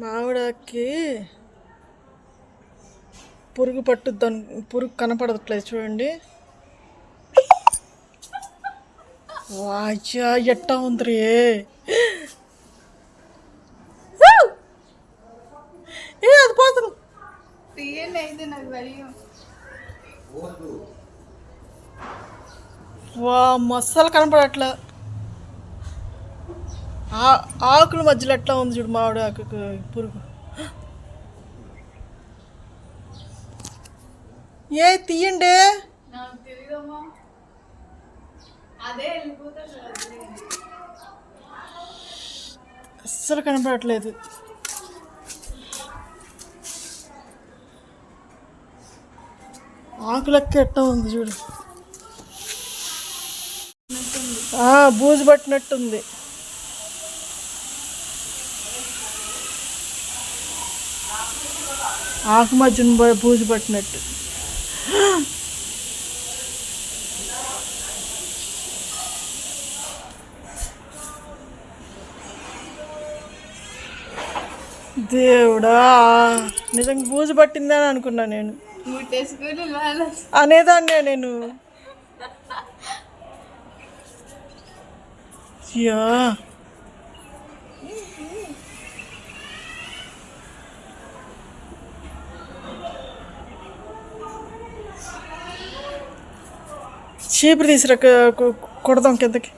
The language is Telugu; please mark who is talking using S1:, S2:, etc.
S1: మామిడాకి పురుగు పట్టుద్దని పురుగు కనపడట్లేదు చూడండి. వాయ్యా ఎట్టా ఉంది అది పోతుంది. వా మసాలా కనపడట్లా. ఆకుల మధ్యలో ఎట్లా ఉంది చూడు మామిడి ఆకు పురుగు. ఏ తీయండి, అస్సలు కనపడట్లేదు. ఆకులెక్క ఎట్లా ఉంది చూడు. బూజు పట్టినట్టుంది. ఆకు మధ్యన బూజు పట్టినట్టు. దేవుడా, నిజంగా బూజు పట్టిందని అనుకున్నా నేను. అనేదాన్నే నేను. యా చీపురు తీసిరా, కొడదాం కిందకి.